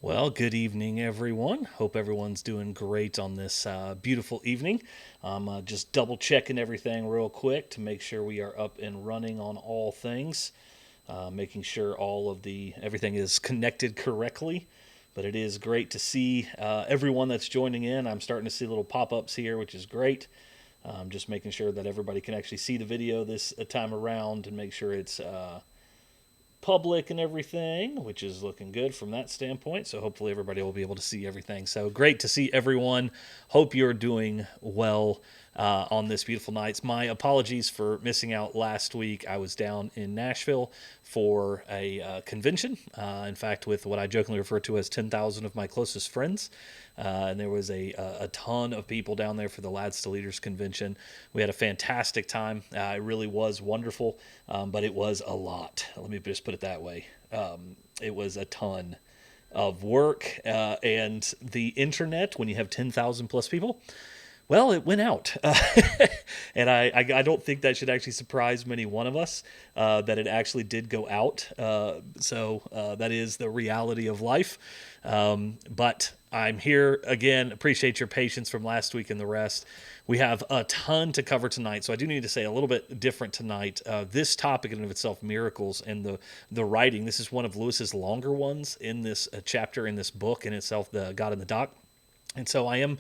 Well, good evening, everyone. Hope everyone's doing great on this beautiful evening. I'm just double checking everything real quick to make sure we are up and running on all things, making sure all of the everything is connected correctly. But it is great to see everyone that's joining in. I'm starting to see little pop-ups here, which is great. Just making sure that everybody can actually see the video this time around and make sure it's public and everything, which is looking good from that standpoint. So hopefully everybody will be able to see everything. So great to see everyone. Hope you're doing well on this beautiful night. My apologies for missing out last week. I was down in Nashville for a convention. In fact, with what I jokingly refer to as 10,000 of my closest friends. And there was a ton of people down there for the Lads to Leaders convention. We had a fantastic time. It really was wonderful, but it was a lot. Let me just put it that way. It was a ton of work, and the internet, when you have 10,000 plus people, well, it went out. And I don't think that should actually surprise many one of us that it actually did go out. So that is the reality of life. But I'm here again. Appreciate your patience from last week and the rest. We have a ton to cover tonight, so I do need to say a little bit different tonight. This topic in and of itself, miracles and the writing. This is one of Lewis's longer ones in this chapter in this book in itself, the God in the Dock. And so I am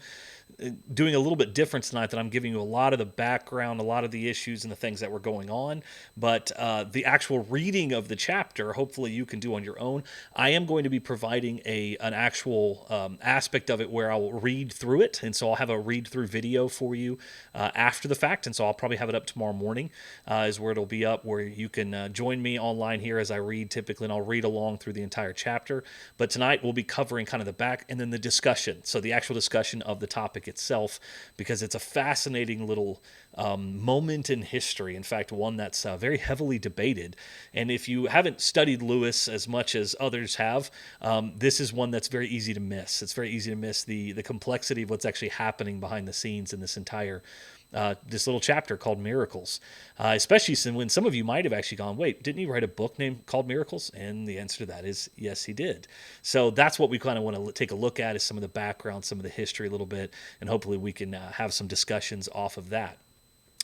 doing a little bit different tonight, that I'm giving you a lot of the background, a lot of the issues and the things that were going on. But the actual reading of the chapter, hopefully you can do on your own. I am going to be providing an actual aspect of it where I'll read through it. And so I'll have a read through video for you after the fact. And so I'll probably have it up tomorrow morning is where it'll be up, where you can join me online here as I read typically, and I'll read along through the entire chapter. But tonight we'll be covering kind of the back and then the discussion. So the actual discussion of the topic itself, because it's a fascinating little moment in history. In fact, one that's very heavily debated. And if you haven't studied Lewis as much as others have, this is one that's very easy to miss. It's very easy to miss the complexity of what's actually happening behind the scenes in this entire this little chapter called Miracles, especially when some of you might have actually gone, wait, didn't he write a book named called Miracles? And the answer to that is yes, he did. So that's what we kind of want to take a look at, is some of the background, some of the history a little bit, and hopefully we can have some discussions off of that.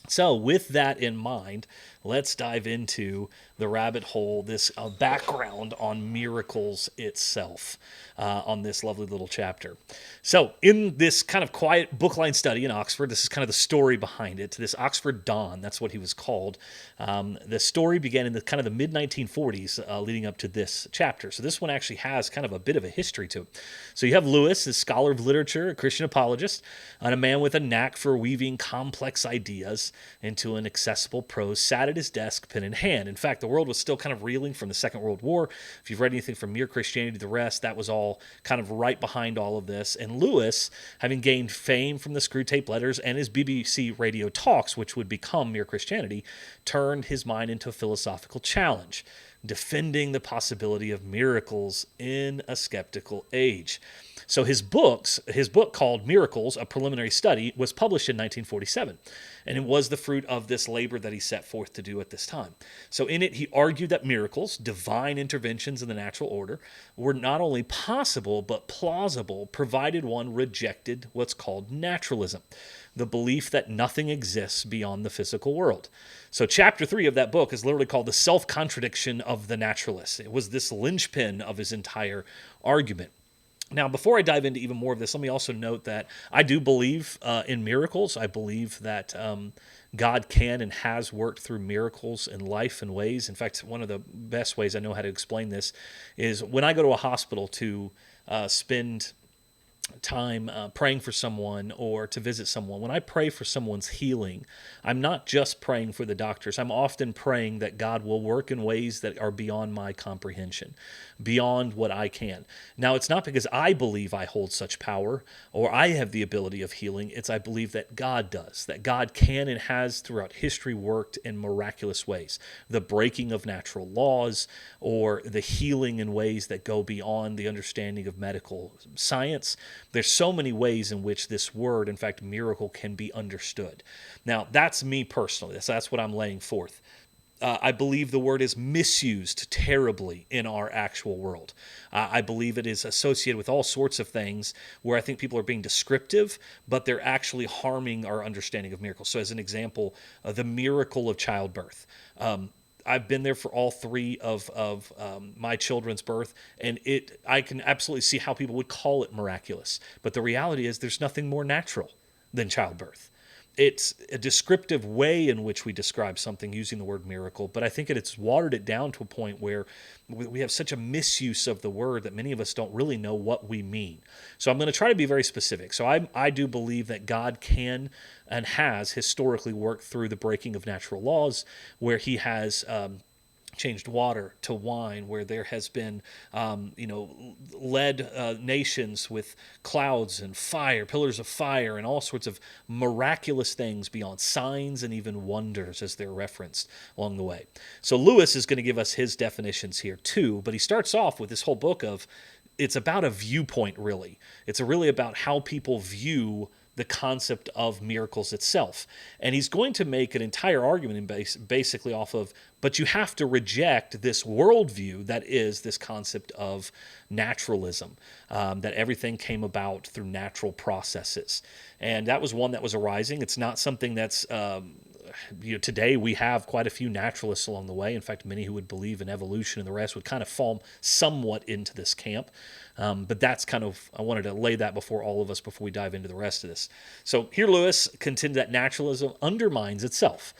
So, with that in mind, let's dive into the rabbit hole, this background on miracles itself, on this lovely little chapter. So, in this kind of quiet bookline study in Oxford, this is kind of the story behind it. This Oxford Don, that's what he was called. The story began in the kind of the mid 1940s, leading up to this chapter. So, this one actually has kind of a bit of a history to it. So, you have Lewis, a scholar of literature, a Christian apologist, and a man with a knack for weaving complex ideas into an accessible prose, sat at his desk, pen in hand. In fact, the world was still kind of reeling from the Second World War. If you've read anything from Mere Christianity to the Rest, that was all kind of right behind all of this. And Lewis, having gained fame from the Screwtape Letters and his BBC radio talks, which would become Mere Christianity, turned his mind into a philosophical challenge, defending the possibility of miracles in a skeptical age. So his book called Miracles, A Preliminary Study, was published in 1947, and it was the fruit of this labor that he set forth to do at this time. So in it, he argued that miracles, divine interventions in the natural order, were not only possible but plausible, provided one rejected what's called naturalism, the belief that nothing exists beyond the physical world. So chapter 3 of that book is literally called The Self-Contradiction of the Naturalist. It was this linchpin of his entire argument. Now, before I dive into even more of this, let me also note that I do believe in miracles. I believe that God can and has worked through miracles in life and ways. In fact, one of the best ways I know how to explain this is when I go to a hospital to spend time praying for someone or to visit someone. When I pray for someone's healing, I'm not just praying for the doctors. I'm often praying that God will work in ways that are beyond my comprehension, beyond what I can. Now, it's not because I believe I hold such power or I have the ability of healing. It's I believe that God does, that God can and has throughout history worked in miraculous ways. The breaking of natural laws or the healing in ways that go beyond the understanding of medical science. There's so many ways in which this word, in fact, miracle, can be understood. Now, that's me personally. That's what I'm laying forth. I believe the word is misused terribly in our actual world. I believe it is associated with all sorts of things where I think people are being descriptive, but they're actually harming our understanding of miracles. So, as an example, the miracle of childbirth. I've been there for all three of my children's birth, and I can absolutely see how people would call it miraculous. But the reality is, there's nothing more natural than childbirth. It's a descriptive way in which we describe something using the word miracle, but I think it's watered it down to a point where we have such a misuse of the word that many of us don't really know what we mean. So I'm going to try to be very specific. So I do believe that God can and has historically worked through the breaking of natural laws, where he has changed water to wine, where there has been, led nations with clouds and fire, pillars of fire, and all sorts of miraculous things beyond signs and even wonders as they're referenced along the way. So Lewis is going to give us his definitions here too, but he starts off with this whole book of, it's about a viewpoint, really. It's really about how people view the concept of miracles itself. And he's going to make an entire argument basically off of, but you have to reject this worldview that is this concept of naturalism, that everything came about through natural processes. And that was one that was arising. It's not something that's today we have quite a few naturalists along the way. In fact, many who would believe in evolution and the rest would kind of fall somewhat into this camp. But that's kind of, I wanted to lay that before all of us before we dive into the rest of this. So here Lewis contended that naturalism undermines itself.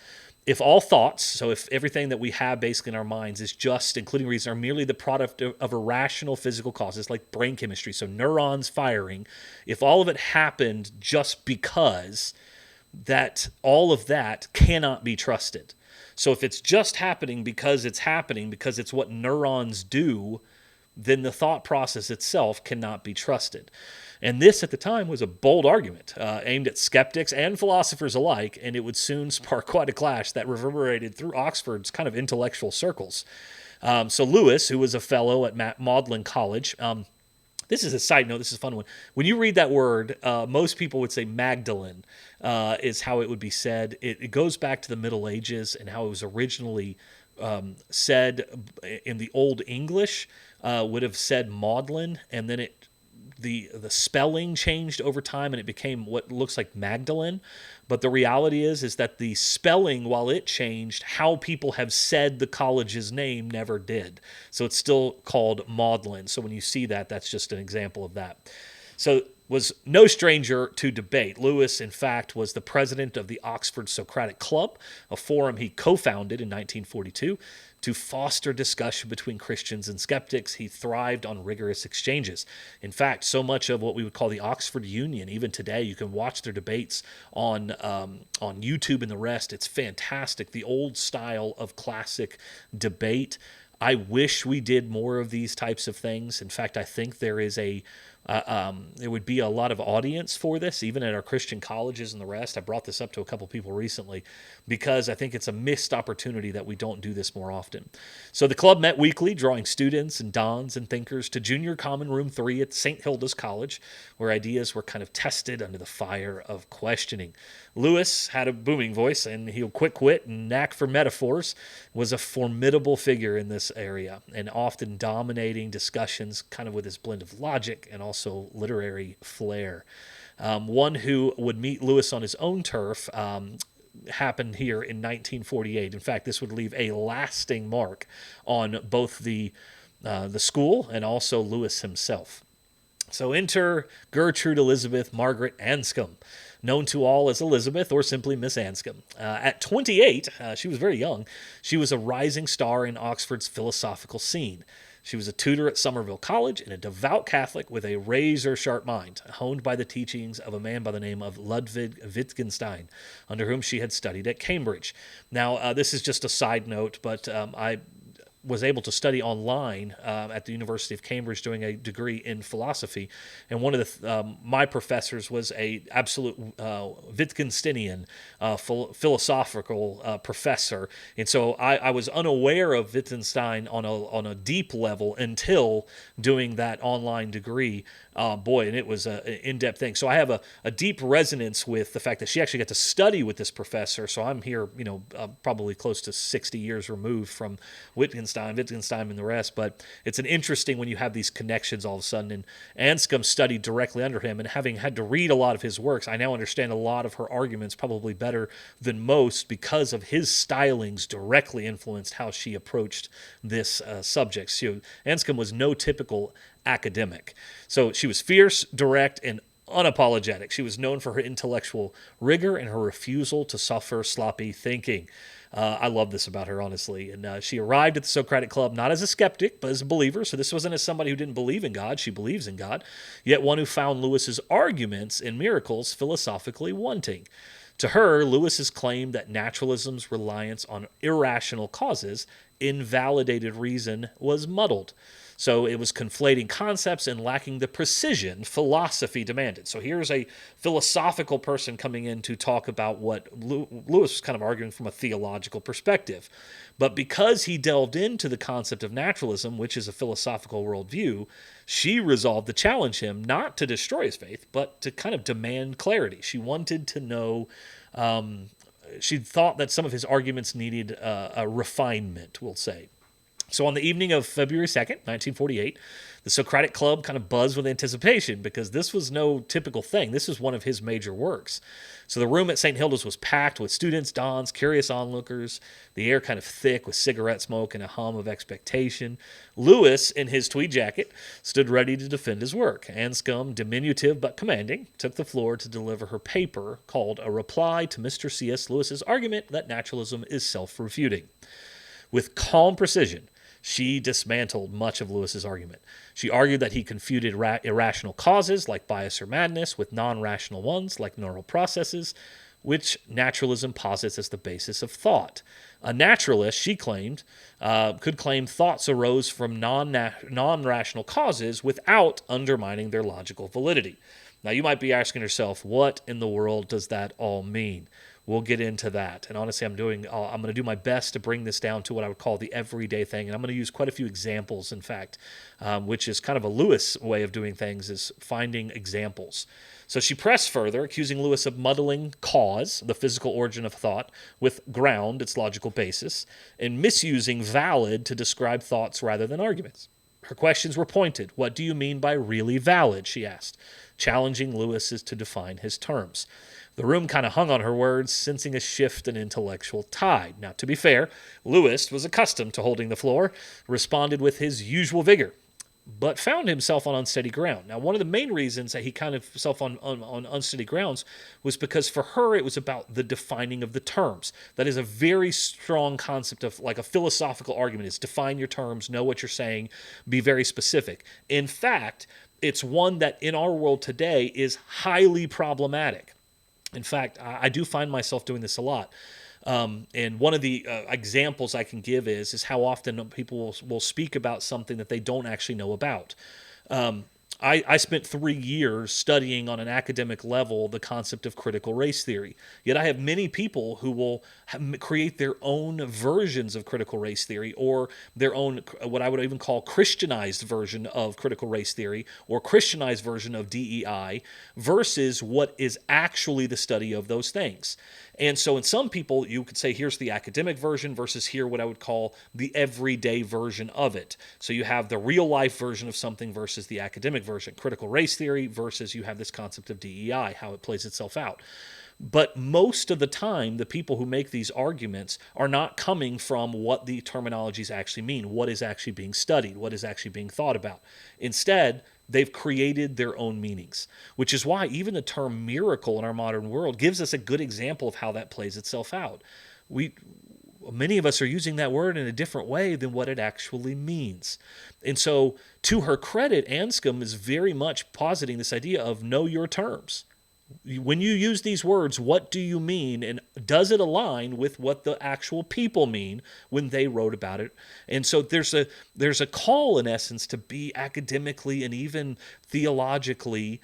If all thoughts, so if everything that we have basically in our minds is just, including reason, are merely the product of irrational physical causes like brain chemistry, so neurons firing, if all of it happened just because, that all of that cannot be trusted. So if it's just happening because it's what neurons do, then the thought process itself cannot be trusted. And this at the time was a bold argument aimed at skeptics and philosophers alike, and it would soon spark quite a clash that reverberated through Oxford's kind of intellectual circles. So Lewis, who was a fellow at Magdalen College, this is a side note. This is a fun one. When you read that word, most people would say Magdalene is how it would be said. It goes back to the Middle Ages and how it was originally said in the Old English. Would have said Maudlin, and then the spelling changed over time and it became what looks like Magdalene. But the reality is that the spelling, while it changed, how people have said the college's name never did. So it's still called Maudlin. So when you see that, that's just an example of that. So was no stranger to debate. Lewis, in fact, was the president of the Oxford Socratic Club, a forum he co-founded in 1942 to foster discussion between Christians and skeptics. He thrived on rigorous exchanges. In fact, so much of what we would call the Oxford Union, even today, you can watch their debates on YouTube and the rest. It's fantastic. The old style of classic debate. I wish we did more of these types of things. In fact, I think there is there would be a lot of audience for this, even at our Christian colleges and the rest. I brought this up to a couple people recently because I think it's a missed opportunity that we don't do this more often. So the club met weekly, drawing students and dons and thinkers to Junior Common Room 3 at St. Hilda's College, where ideas were kind of tested under the fire of questioning. Lewis had a booming voice, and he'll quick wit and knack for metaphors, was a formidable figure in this area, and often dominating discussions kind of with his blend of logic and also literary flair. One who would meet Lewis on his own turf happened here in 1948. In fact, this would leave a lasting mark on both the school and also Lewis himself. So enter Gertrude Elizabeth Margaret Anscombe, known to all as Elizabeth or simply Miss Anscombe. At 28, she was very young, she was a rising star in Oxford's philosophical scene. She was a tutor at Somerville College and a devout Catholic with a razor-sharp mind, honed by the teachings of a man by the name of Ludwig Wittgenstein, under whom she had studied at Cambridge. Now, this is just a side note, but was able to study online at the University of Cambridge doing a degree in philosophy, and one of my professors was a absolute Wittgensteinian philosophical professor, and so I was unaware of Wittgenstein on a deep level until doing that online degree. Boy, and it was an in-depth thing. So I have a deep resonance with the fact that she actually got to study with this professor. So I'm here, probably close to 60 years removed from Wittgenstein and the rest. But it's an interesting when you have these connections all of a sudden. And Anscombe studied directly under him, and having had to read a lot of his works, I now understand a lot of her arguments probably better than most because of his stylings directly influenced how she approached this subject. So Anscombe was no typical academic. So she was fierce, direct, and unapologetic. She was known for her intellectual rigor and her refusal to suffer sloppy thinking. I love this about her, honestly. And she arrived at the Socratic Club not as a skeptic, but as a believer. So this wasn't as somebody who didn't believe in God. She believes in God, yet one who found Lewis's arguments and miracles philosophically wanting. To her, Lewis's claim that naturalism's reliance on irrational causes invalidated reason was muddled. So it was conflating concepts and lacking the precision philosophy demanded. So here's a philosophical person coming in to talk about what Lewis was kind of arguing from a theological perspective. But because he delved into the concept of naturalism, which is a philosophical worldview, she resolved to challenge him, not to destroy his faith, but to kind of demand clarity. She wanted to know, she thought that some of his arguments needed a refinement, we'll say. So on the evening of February 2nd, 1948, the Socratic Club kind of buzzed with anticipation because this was no typical thing. This was one of his major works. So the room at St. Hilda's was packed with students, dons, curious onlookers, the air kind of thick with cigarette smoke and a hum of expectation. Lewis, in his tweed jacket, stood ready to defend his work. Anscombe, diminutive but commanding, took the floor to deliver her paper called A Reply to Mr. C.S. Lewis's Argument that Naturalism is Self-Refuting. With calm precision, she dismantled much of Lewis's argument. She argued that he confuted irrational causes, like bias or madness, with non-rational ones, like neural processes, which naturalism posits as the basis of thought. A naturalist, she claimed, could claim thoughts arose from non-rational causes without undermining their logical validity. Now, you might be asking yourself, what in the world does that all mean? We'll get into that. And honestly, I'm going to do my best to bring this down to what I would call the everyday thing. And I'm going to use quite a few examples, in fact, which is kind of a Lewis way of doing things, is finding examples. So she pressed further, accusing Lewis of muddling cause, the physical origin of thought, with ground, its logical basis, and misusing valid to describe thoughts rather than arguments. Her questions were pointed. What do you mean by really valid, she asked, challenging Lewis to define his terms. The room kind of hung on her words, sensing a shift in intellectual tide. Now, to be fair, Lewis was accustomed to holding the floor, responded with his usual vigor, but found himself on unsteady ground. Now, one of the main reasons that he kind of himself on unsteady grounds was because for her it was about the defining of the terms. That is a very strong concept of like a philosophical argument. Is define your terms, know what you're saying, be very specific. In fact, it's one that in our world today is highly problematic. In fact, I do find myself doing this a lot. And one of the examples I can give is how often people will speak about something that they don't actually know about. I spent 3 years studying on an academic level the concept of critical race theory. Yet I have many people who will create their own versions of critical race theory, or their own, what I would even call Christianized version of critical race theory, or Christianized version of DEI, versus what is actually the study of those things. And so in some people, you could say, here's the academic version versus here what I would call the everyday version of it. So you have the real life version of something versus the academic version. Critical race theory versus you have this concept of DEI, how it plays itself out. But most of the time, the people who make these arguments are not coming from what the terminologies actually mean, what is actually being studied, what is actually being thought about. Instead, they've created their own meanings, which is why even the term miracle in our modern world gives us a good example of how that plays itself out. Many of us are using that word in a different way than what it actually means. And so, to her credit, Anscombe is very much positing this idea of know your terms. When you use these words, what do you mean? And does it align with what the actual people mean when they wrote about it? And so there's a call, in essence, to be academically and even theologically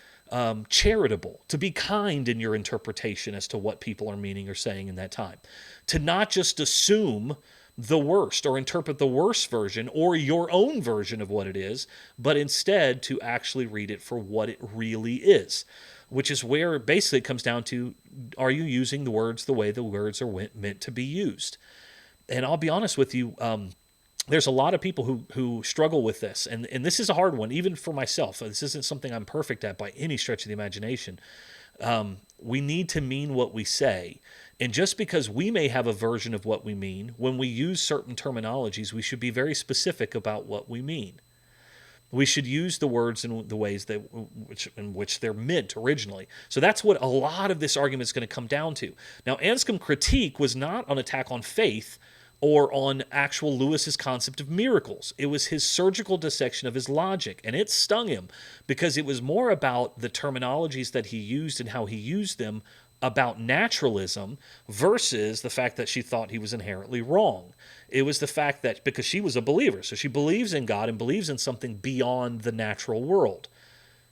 charitable, to be kind in your interpretation as to what people are meaning or saying in that time, to not just assume the worst or interpret the worst version or your own version of what it is, but instead to actually read it for what it really is, which is where basically it comes down to, are you using the words the way the words are meant to be used? And I'll be honest with you, there's a lot of people who struggle with this, and this is a hard one, even for myself. This isn't something I'm perfect at by any stretch of the imagination. We need to mean what we say. And just because we may have a version of what we mean, when we use certain terminologies, we should be very specific about what we mean. We should use the words in the ways in which they're meant originally. So that's what a lot of this argument is going to come down to. Now, Anscombe's critique was not an attack on faith or on actual Lewis's concept of miracles. It was his surgical dissection of his logic, and it stung him because it was more about the terminologies that he used and how he used them about naturalism versus the fact that she thought he was inherently wrong. It was the fact that because she was a believer, so she believes in God and believes in something beyond the natural world.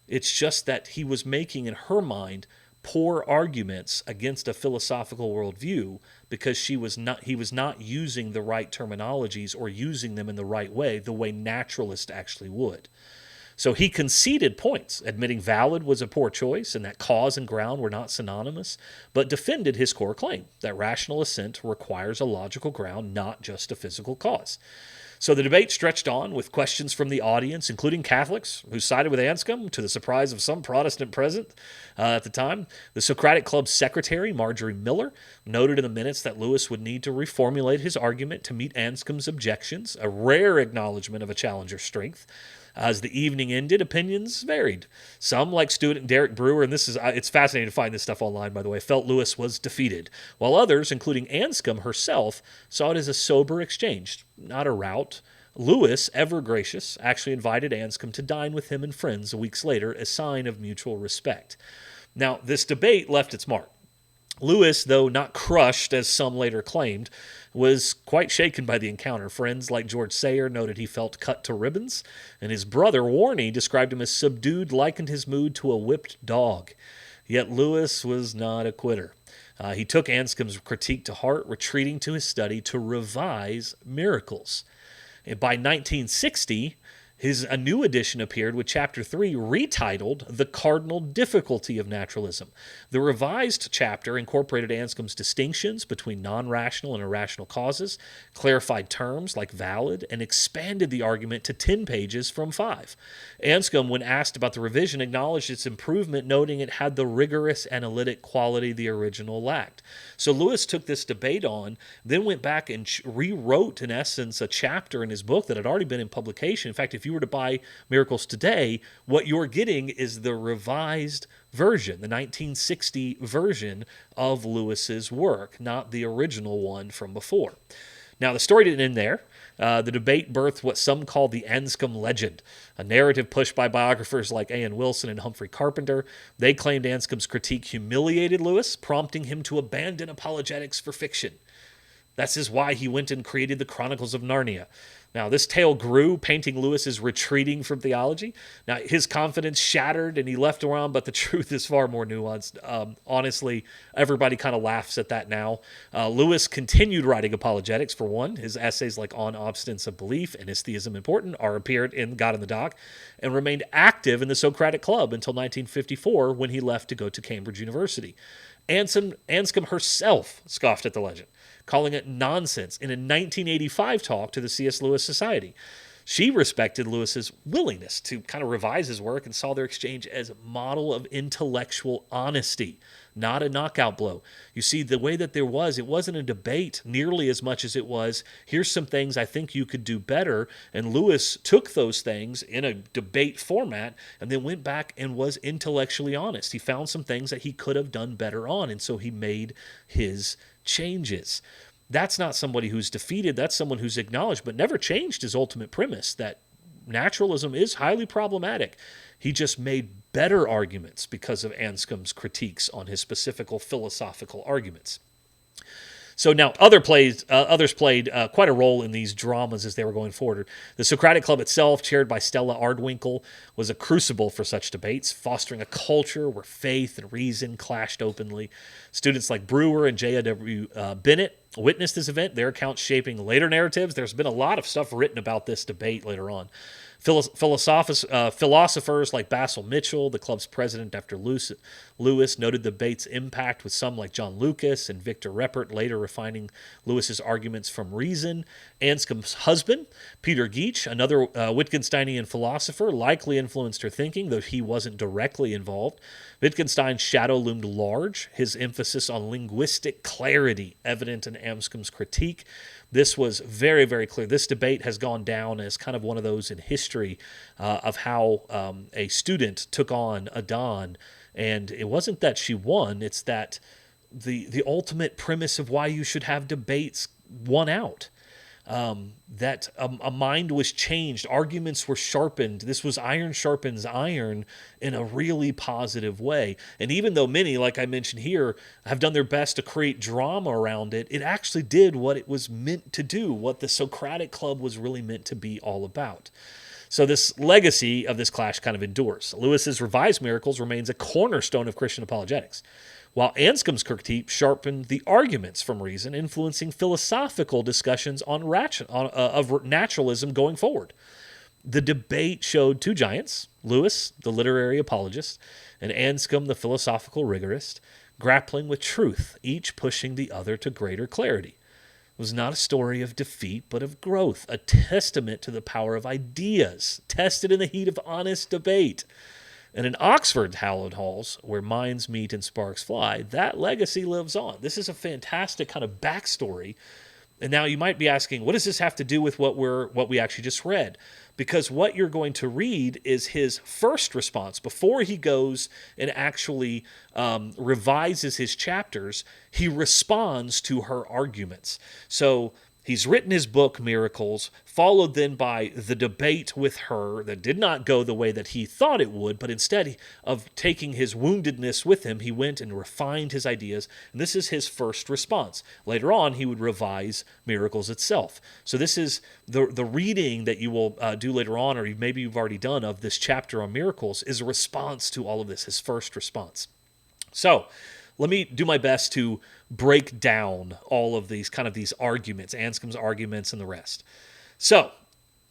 It's just that he was making, in her mind, poor arguments against a philosophical worldview because he was not using the right terminologies or using them in the right way, the way naturalists actually would. So he conceded points, admitting valid was a poor choice and that cause and ground were not synonymous, but defended his core claim that rational assent requires a logical ground, not just a physical cause. So the debate stretched on with questions from the audience, including Catholics who sided with Anscombe, to the surprise of some Protestant present at the time. The Socratic Club's secretary, Marjorie Miller, noted in the minutes that Lewis would need to reformulate his argument to meet Anscombe's objections, a rare acknowledgement of a challenger's strength. As the evening ended, opinions varied. Some, like student Derek Brewer, and it's fascinating to find this stuff online, by the way, felt Lewis was defeated, while others, including Anscombe herself, saw it as a sober exchange, not a rout. Lewis, ever gracious, actually invited Anscombe to dine with him and friends weeks later, a sign of mutual respect. Now, this debate left its mark. Lewis, though not crushed, as some later claimed, was quite shaken by the encounter. Friends like George Sayer noted he felt cut to ribbons, and his brother, Warney, described him as subdued, likened his mood to a whipped dog. Yet Lewis was not a quitter. He took Anscombe's critique to heart, retreating to his study to revise miracles. And by 1960, a new edition appeared with Chapter 3 retitled The Cardinal Difficulty of Naturalism. The revised chapter incorporated Anscombe's distinctions between non-rational and irrational causes, clarified terms like valid, and expanded the argument to 10 pages from 5. Anscombe, when asked about the revision, acknowledged its improvement, noting it had the rigorous analytic quality the original lacked. So Lewis took this debate on, then went back and rewrote, in essence, a chapter in his book that had already been in publication. In fact, if you were to buy Miracles today, what you're getting is the revised version, the 1960 version of Lewis's work, not the original one from before. Now, the story didn't end there. The debate birthed what some call the Anscombe legend, a narrative pushed by biographers like A.N. Wilson and Humphrey Carpenter. They claimed Anscombe's critique humiliated Lewis, prompting him to abandon apologetics for fiction. That's why he went and created the Chronicles of Narnia. Now, this tale grew, painting Lewis as retreating from theology. Now, his confidence shattered and he left around, but the truth is far more nuanced. Honestly, everybody kind of laughs at that now. Lewis continued writing apologetics, for one. His essays like On Obstinance of Belief and Is Theism Important appeared in God in the Dock, and remained active in the Socratic Club until 1954 when he left to go to Cambridge University. Anscombe herself scoffed at the legend, calling it nonsense in a 1985 talk to the C.S. Lewis Society. She respected Lewis's willingness to kind of revise his work and saw their exchange as a model of intellectual honesty, not a knockout blow. You see, the way that it wasn't a debate nearly as much as it was, here's some things I think you could do better, and Lewis took those things in a debate format and then went back and was intellectually honest. He found some things that he could have done better on, and so he made his changes. That's not somebody who's defeated. That's someone who's acknowledged, but never changed his ultimate premise that naturalism is highly problematic. He just made better arguments because of Anscombe's critiques on his specific philosophical arguments. So now others played quite a role in these dramas as they were going forward. The Socratic Club itself, chaired by Stella Ardwinkle, was a crucible for such debates, fostering a culture where faith and reason clashed openly. Students like Brewer and J.W. Bennett witnessed this event, their accounts shaping later narratives. There's been a lot of stuff written about this debate later on. Philosophers like Basil Mitchell, the club's president after Lewis, noted the debate's impact with some like John Lucas and Victor Reppert, later refining Lewis's arguments from reason. Anscombe's husband, Peter Geach, another Wittgensteinian philosopher, likely influenced her thinking, though he wasn't directly involved. Wittgenstein's shadow loomed large, his emphasis on linguistic clarity evident in Anscombe's critique. This was very, very clear. This debate has gone down as kind of one of those in history of how a student took on Adon, and it wasn't that she won, it's that the ultimate premise of why you should have debates won out. That a mind was changed, arguments were sharpened. This was iron sharpens iron in a really positive way. And even though many, like I mentioned here, have done their best to create drama around it, it actually did what it was meant to do, what the Socratic Club was really meant to be all about. So this legacy of this clash kind of endures. Lewis's revised Miracles remains a cornerstone of Christian apologetics, while Anscombe's critique sharpened the arguments from reason, influencing philosophical discussions of naturalism going forward. The debate showed two giants, Lewis, the literary apologist, and Anscombe, the philosophical rigorist, grappling with truth, each pushing the other to greater clarity. It was not a story of defeat, but of growth, a testament to the power of ideas, tested in the heat of honest debate. And in Oxford's hallowed halls, where minds meet and sparks fly, that legacy lives on. This is a fantastic kind of backstory. And now you might be asking, what does this have to do with what we actually just read? Because what you're going to read is his first response. Before he goes and actually revises his chapters, he responds to her arguments. So he's written his book, Miracles, followed then by the debate with her that did not go the way that he thought it would, but instead of taking his woundedness with him, he went and refined his ideas, and this is his first response. Later on, he would revise Miracles itself. So this is the reading that you will do later on, or maybe you've already done, of this chapter on Miracles, is a response to all of this, his first response. So let me do my best to break down all of these these arguments, Anscombe's arguments and the rest. So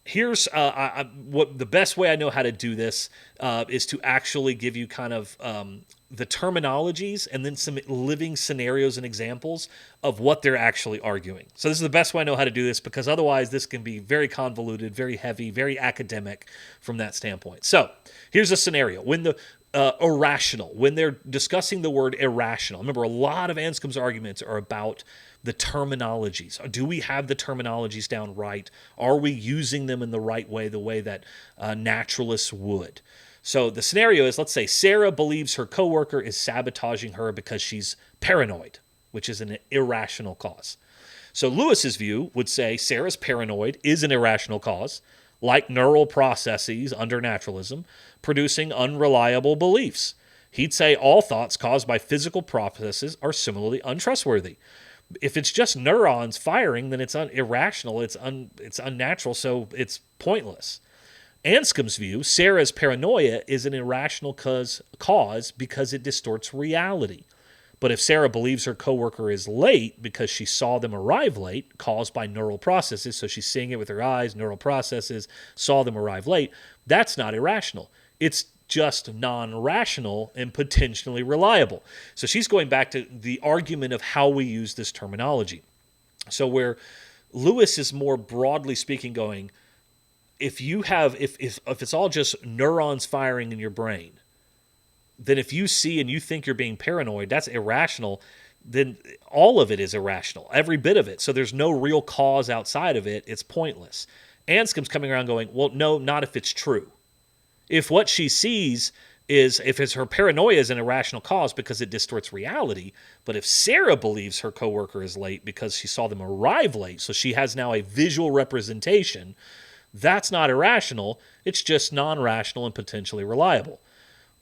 here's what the best way I know how to do this is to actually give you the terminologies and then some living scenarios and examples of what they're actually arguing. So this is the best way I know how to do this, because otherwise this can be very convoluted, very heavy, very academic from that standpoint. So here's a scenario. When the irrational, when they're discussing the word irrational. Remember, a lot of Anscombe's arguments are about the terminologies. Do we have the terminologies down right? Are we using them in the right way, the way that naturalists would? So the scenario is, let's say Sarah believes her coworker is sabotaging her because she's paranoid, which is an irrational cause. So Lewis's view would say Sarah's paranoid is an irrational cause, like neural processes under naturalism, producing unreliable beliefs. He'd say all thoughts caused by physical processes are similarly untrustworthy. If it's just neurons firing, then it's irrational, it's unnatural, so it's pointless. Anscombe's view, Sarah's paranoia is an irrational cause because it distorts reality. But if Sarah believes her coworker is late because she saw them arrive late, caused by neural processes, so she's seeing it with her eyes, neural processes, saw them arrive late, that's not irrational. It's just non-rational and potentially reliable. So she's going back to the argument of how we use this terminology. So where Lewis is more broadly speaking going, if it's all just neurons firing in your brain, then if you see and you think you're being paranoid, that's irrational, then all of it is irrational, every bit of it. So there's no real cause outside of it. It's pointless. Anscombe's coming around going, well, no, not if it's true. If what she sees is, if it's her paranoia is an irrational cause because it distorts reality, but if Sarah believes her coworker is late because she saw them arrive late, so she has now a visual representation, that's not irrational. It's just non-rational and potentially reliable.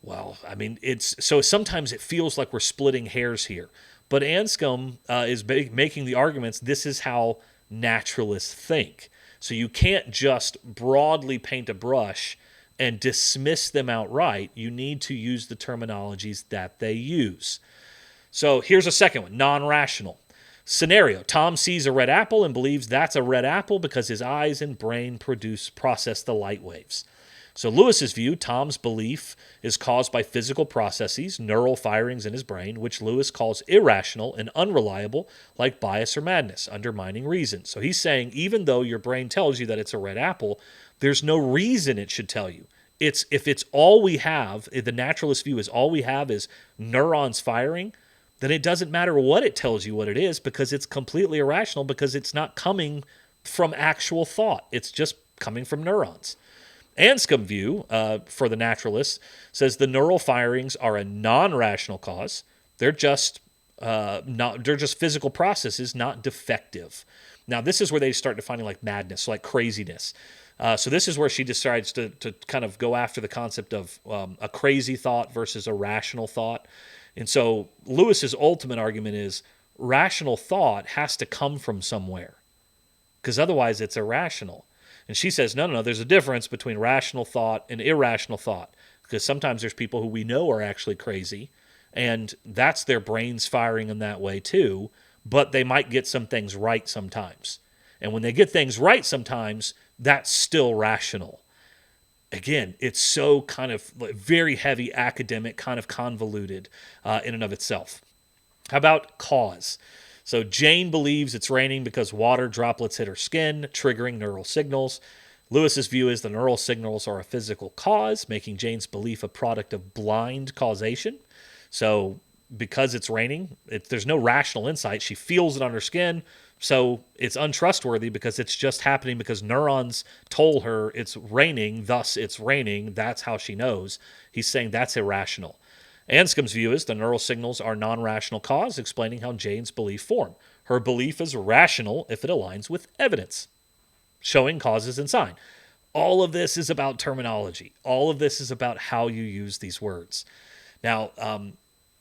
Well, I mean, it's so sometimes it feels like we're splitting hairs here, but Anscombe is making the arguments. This is how naturalists think. So you can't just broadly paint a brush and dismiss them outright. You need to use the terminologies that they use. So here's a second one, non-rational. Scenario: Tom sees a red apple and believes that's a red apple because his eyes and brain process the light waves. So Lewis's view, Tom's belief is caused by physical processes, neural firings in his brain, which Lewis calls irrational and unreliable, like bias or madness, undermining reason. So he's saying even though your brain tells you that it's a red apple, there's no reason it should tell you. If it's all we have, if the naturalist view is all we have is neurons firing, then it doesn't matter what it tells you what it is because it's completely irrational because it's not coming from actual thought. It's just coming from neurons. Anscombe view, for the naturalists, says the neural firings are a non-rational cause. They're just they're just physical processes, not defective. Now, this is where they start defining like madness, like craziness. So this is where she decides to kind of go after the concept of a crazy thought versus a rational thought. And so Lewis's ultimate argument is rational thought has to come from somewhere because otherwise it's irrational. And she says, no, there's a difference between rational thought and irrational thought because sometimes there's people who we know are actually crazy and that's their brains firing in that way too, but they might get some things right sometimes. And when they get things right sometimes, that's still rational. Again, it's so kind of very heavy academic, kind of convoluted in and of itself. How about cause? So Jane believes it's raining because water droplets hit her skin, triggering neural signals. Lewis's view is the neural signals are a physical cause, making Jane's belief a product of blind causation. So because it's raining, there's no rational insight. She feels it on her skin, so it's untrustworthy because it's just happening because neurons told her it's raining, thus it's raining. That's how she knows. He's saying that's irrational. Anscombe's view is the neural signals are non-rational cause, explaining how Jane's belief formed. Her belief is rational if it aligns with evidence, showing causes and sign. All of this is about terminology. All of this is about how you use these words. Now,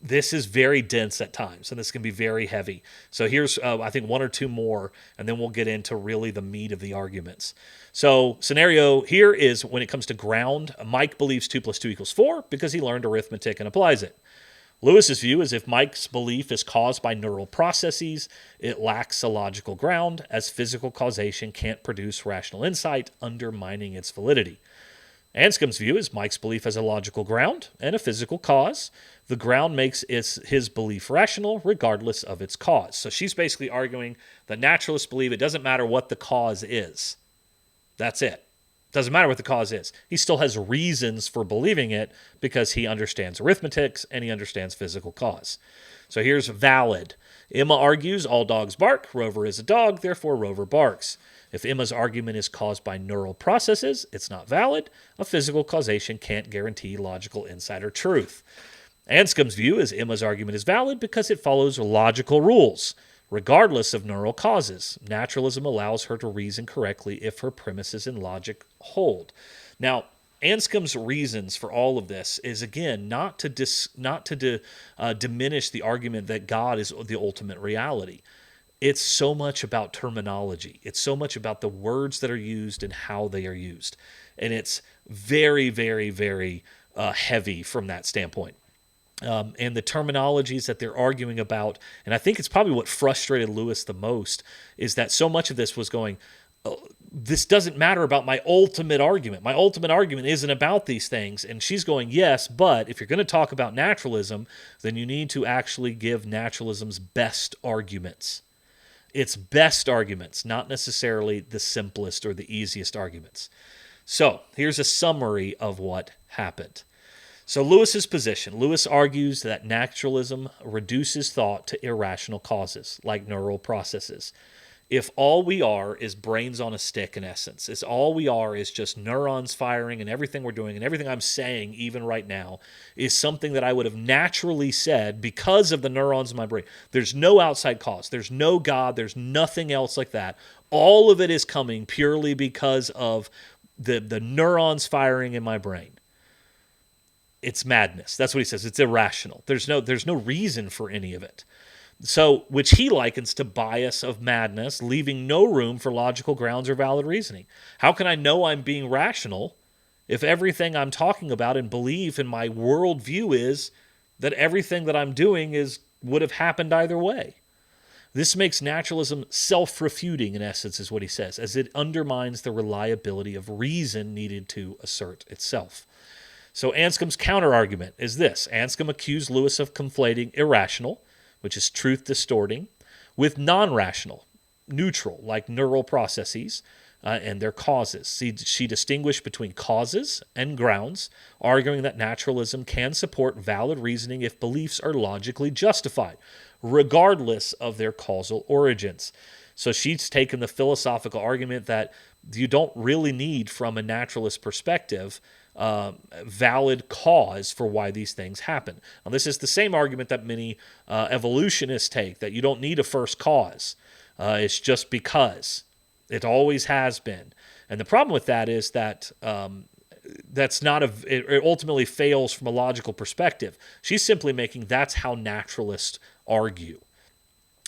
this is very dense at times, and this can be very heavy. So here's, I think, one or two more, and then we'll get into really the meat of the arguments. So scenario here is when it comes to ground, Mike believes 2 + 2 = 4 because he learned arithmetic and applies it. Lewis's view is if Mike's belief is caused by neural processes, it lacks a logical ground, as physical causation can't produce rational insight, undermining its validity. Anscombe's view is Mike's belief has a logical ground and a physical cause. The ground makes his belief rational regardless of its cause. So she's basically arguing that naturalists believe it doesn't matter what the cause is. That's it. Doesn't matter what the cause is. He still has reasons for believing it because he understands arithmetic and he understands physical cause. So here's valid. Emma argues all dogs bark. Rover is a dog, therefore Rover barks. If Emma's argument is caused by neural processes, it's not valid. A physical causation can't guarantee logical insight or truth. Anscombe's view is Emma's argument is valid because it follows logical rules, regardless of neural causes. Naturalism allows her to reason correctly if her premises and logic hold. Now, Anscombe's reasons for all of this is, again, not to diminish the argument that God is the ultimate reality. It's so much about terminology. It's so much about the words that are used and how they are used. And it's very, very, very heavy from that standpoint. And the terminologies that they're arguing about, and I think it's probably what frustrated Lewis the most, is that so much of this was going, this doesn't matter about my ultimate argument. My ultimate argument isn't about these things. And she's going, yes, but if you're going to talk about naturalism, then you need to actually give naturalism's best arguments. Its best arguments, not necessarily the simplest or the easiest arguments. So here's a summary of what happened. So Lewis's position. Lewis argues that naturalism reduces thought to irrational causes, like neural processes. If all we are is brains on a stick, in essence, if all we are is just neurons firing and everything we're doing and everything I'm saying even right now is something that I would have naturally said because of the neurons in my brain. There's no outside cause. There's no God. There's nothing else like that. All of it is coming purely because of the neurons firing in my brain. it's madness. That's what he says. It's irrational. There's no reason for any of it. So, which he likens to bias of madness, leaving no room for logical grounds or valid reasoning. How can I know I'm being rational if everything I'm talking about and believe in my worldview is that everything that I'm doing would have happened either way? This makes naturalism self-refuting, in essence, is what he says, as it undermines the reliability of reason needed to assert itself. So Anscombe's counterargument is this. Anscombe accused Lewis of conflating irrational, which is truth distorting, with non-rational, neutral, like neural processes, and their causes. She distinguished between causes and grounds, arguing that naturalism can support valid reasoning if beliefs are logically justified, regardless of their causal origins. So she's taken the philosophical argument that you don't really need, from a naturalist perspective, valid cause for why these things happen. Now, this is the same argument that many evolutionists take, that you don't need a first cause. It's just because. It always has been. And the problem with that is that that's not it ultimately fails from a logical perspective. She's simply making that's how naturalists argue.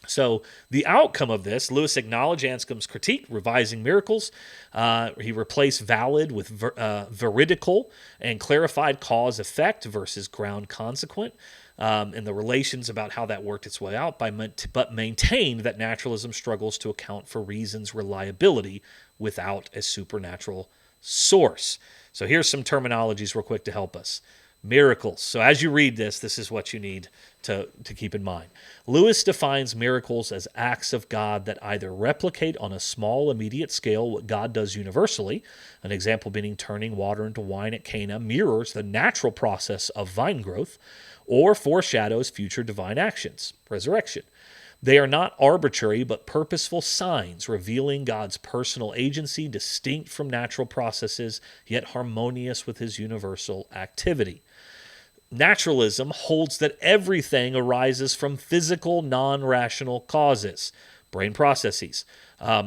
So the outcome of this, Lewis acknowledged Anscombe's critique, revising miracles. He replaced valid with veridical and clarified cause-effect versus ground-consequent, and the relations about how that worked its way out, but maintained that naturalism struggles to account for reason's reliability without a supernatural source. So here's some terminologies real quick to help us. Miracles. So as you read this, this is what you need to keep in mind. Lewis defines miracles as acts of God that either replicate on a small, immediate scale what God does universally. An example being turning water into wine at Cana mirrors the natural process of vine growth, or foreshadows future divine actions, resurrection. They are not arbitrary but purposeful signs revealing God's personal agency distinct from natural processes, yet harmonious with his universal activity. Naturalism holds that everything arises from physical, non-rational causes, brain processes,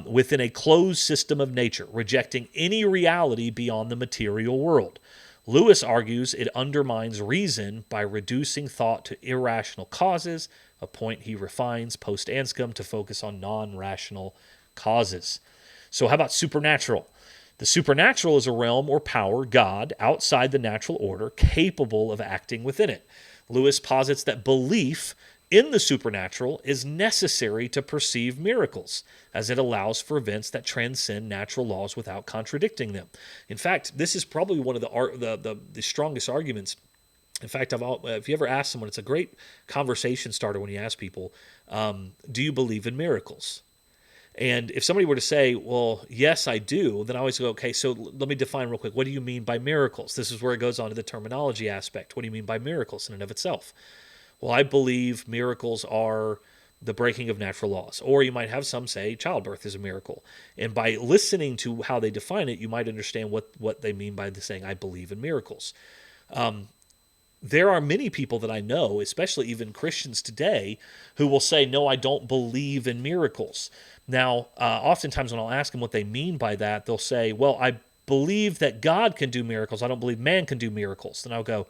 within a closed system of nature, rejecting any reality beyond the material world. Lewis argues it undermines reason by reducing thought to irrational causes, a point he refines post-Anscombe to focus on non-rational causes. So how about supernatural? The supernatural is a realm or power, God, outside the natural order, capable of acting within it. Lewis posits that belief in the supernatural is necessary to perceive miracles, as it allows for events that transcend natural laws without contradicting them. In fact, this is probably one of the strongest arguments. In fact, if you ever ask someone, it's a great conversation starter when you ask people, do you believe in miracles? And if somebody were to say, well, yes, I do, then I always go, okay, so let me define real quick. What do you mean by miracles? This is where it goes on to the terminology aspect. What do you mean by miracles in and of itself? Well, I believe miracles are the breaking of natural laws. Or you might have some say childbirth is a miracle. And by listening to how they define it, you might understand what they mean by saying, I believe in miracles. There are many people that I know, especially even Christians today, who will say, no, I don't believe in miracles. Now, oftentimes when I'll ask them what they mean by that, they'll say, well, I believe that God can do miracles. I don't believe man can do miracles. Then I'll go,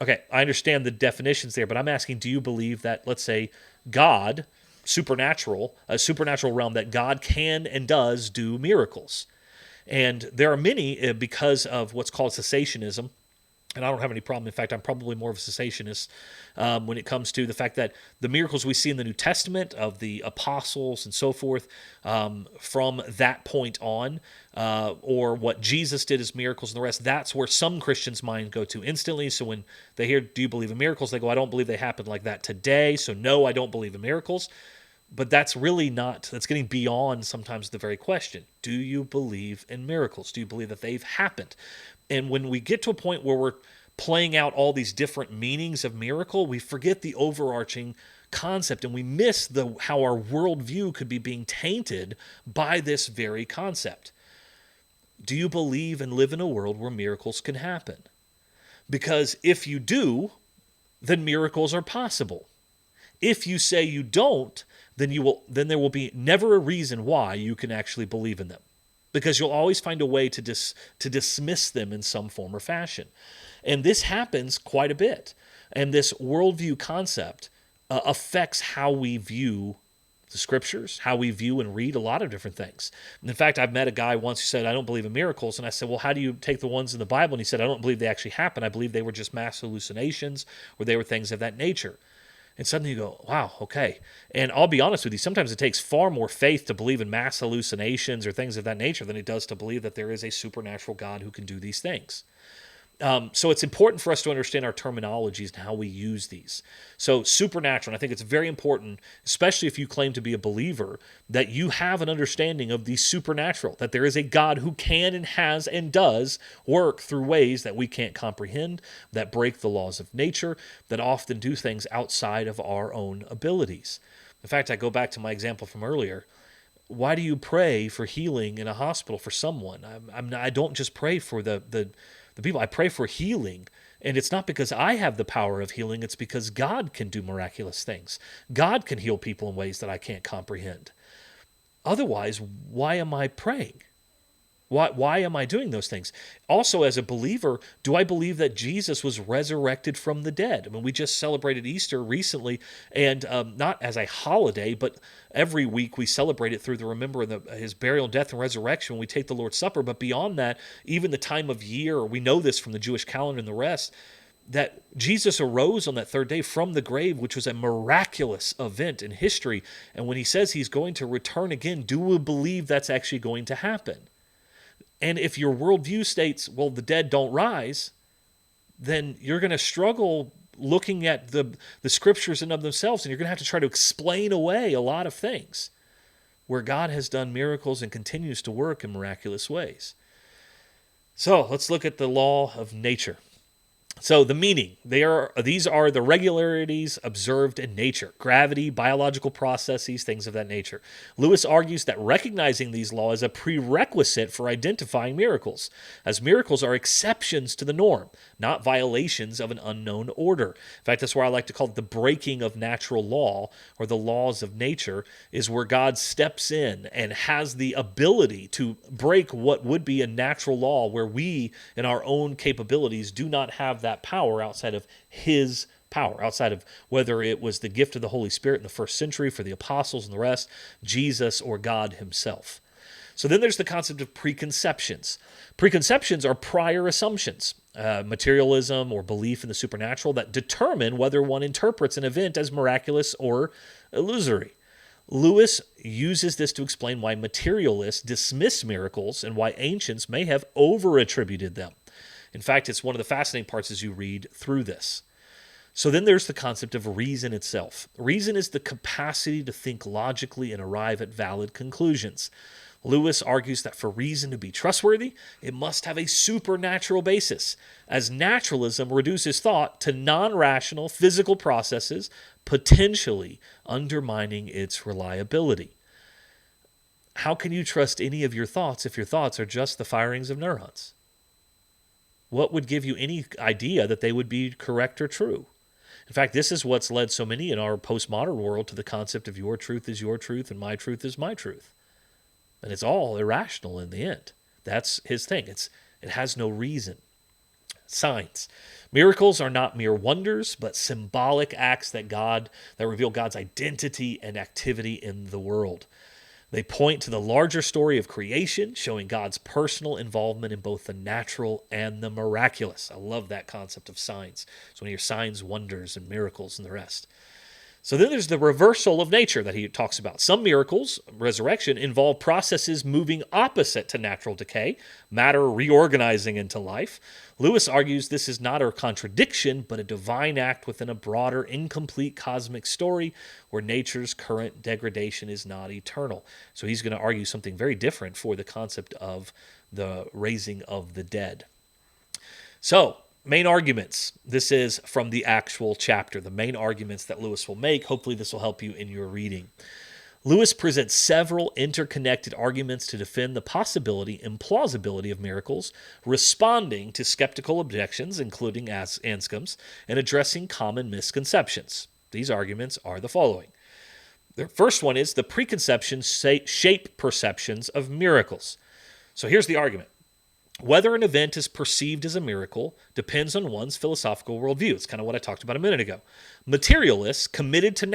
okay, I understand the definitions there, but I'm asking, do you believe that, let's say, God, a supernatural realm, that God can and does do miracles? And there are many, because of what's called cessationism, and I don't have any problem. In fact, I'm probably more of a cessationist when it comes to the fact that the miracles we see in the New Testament of the apostles and so forth, from that point on, or what Jesus did as miracles and the rest, that's where some Christians' mind go to instantly. So when they hear, do you believe in miracles? They go, I don't believe they happened like that today. So no, I don't believe in miracles. But that's really not, that's getting beyond sometimes the very question. Do you believe in miracles? Do you believe that they've happened? And when we get to a point where we're playing out all these different meanings of miracle, we forget the overarching concept and we miss how our worldview could be being tainted by this very concept. Do you believe and live in a world where miracles can happen? Because if you do, then miracles are possible. If you say you don't, then there will be never a reason why you can actually believe in them. because you'll always find a way to dismiss them in some form or fashion. And this happens quite a bit. And this worldview concept affects how we view the scriptures, how we view and read a lot of different things. And in fact, I've met a guy once who said, I don't believe in miracles. And I said, well, how do you take the ones in the Bible? And he said, I don't believe they actually happened. I believe they were just mass hallucinations, or they were things of that nature. And suddenly you go, wow, okay. And I'll be honest with you, sometimes it takes far more faith to believe in mass hallucinations or things of that nature than it does to believe that there is a supernatural God who can do these things. So it's important for us to understand our terminologies and how we use these. So supernatural, and I think it's very important, especially if you claim to be a believer, that you have an understanding of the supernatural, that there is a God who can and has and does work through ways that we can't comprehend, that break the laws of nature, that often do things outside of our own abilities. In fact, I go back to my example from earlier. Why do you pray for healing in a hospital for someone? I don't just pray for the people. I pray for healing. And it's not because I have the power of healing. It's because God can do miraculous things. God can heal people in ways that I can't comprehend. Otherwise, why am I praying? Why am I doing those things? Also, as a believer, do I believe that Jesus was resurrected from the dead? I mean, we just celebrated Easter recently, and not as a holiday, but every week we celebrate it through the remembering his burial, death, and resurrection when we take the Lord's Supper. But beyond that, even the time of year, we know this from the Jewish calendar and the rest, that Jesus arose on that third day from the grave, which was a miraculous event in history. And when he says he's going to return again, do we believe that's actually going to happen? And if your worldview states, well, the dead don't rise, then you're going to struggle looking at the scriptures in of themselves, and you're going to have to try to explain away a lot of things where God has done miracles and continues to work in miraculous ways. So let's look at the law of nature. So the meaning, these are the regularities observed in nature, gravity, biological processes, things of that nature. Lewis argues that recognizing these laws is a prerequisite for identifying miracles, as miracles are exceptions to the norm, not violations of an unknown order. In fact, that's where I like to call it the breaking of natural law, or the laws of nature, is where God steps in and has the ability to break what would be a natural law, where we, in our own capabilities, do not have that power outside of his power, outside of whether it was the gift of the Holy Spirit in the first century for the apostles and the rest, Jesus, or God himself. So then there's the concept of preconceptions. Preconceptions are prior assumptions, materialism or belief in the supernatural, that determine whether one interprets an event as miraculous or illusory. Lewis uses this to explain why materialists dismiss miracles and why ancients may have over-attributed them. In fact, it's one of the fascinating parts as you read through this. So then there's the concept of reason itself. Reason is the capacity to think logically and arrive at valid conclusions. Lewis argues that for reason to be trustworthy, it must have a supernatural basis, as naturalism reduces thought to non-rational physical processes, potentially undermining its reliability. How can you trust any of your thoughts if your thoughts are just the firings of neurons? What would give you any idea that they would be correct or true? In fact, this is what's led so many in our postmodern world to the concept of your truth is your truth and my truth is my truth. And it's all irrational in the end. That's his thing. It has no reason. Signs. Miracles are not mere wonders, but symbolic acts that reveal God's identity and activity in the world. They point to the larger story of creation, showing God's personal involvement in both the natural and the miraculous. I love that concept of signs. It's one of your signs, wonders, and miracles and the rest. So then there's the reversal of nature that he talks about. Some miracles, resurrection, involve processes moving opposite to natural decay, matter reorganizing into life. Lewis argues this is not a contradiction, but a divine act within a broader, incomplete cosmic story where nature's current degradation is not eternal. So he's going to argue something very different for the concept of the raising of the dead. So, main arguments. This is from the actual chapter, the main arguments that Lewis will make. Hopefully this will help you in your reading. Lewis presents several interconnected arguments to defend the possibility and plausibility of miracles, responding to skeptical objections, including Anscombe's, and addressing common misconceptions. These arguments are the following. The first one is the preconceptions shape perceptions of miracles. So here's the argument. Whether an event is perceived as a miracle depends on one's philosophical worldview. It's kind of what I talked about a minute ago. Materialists committed to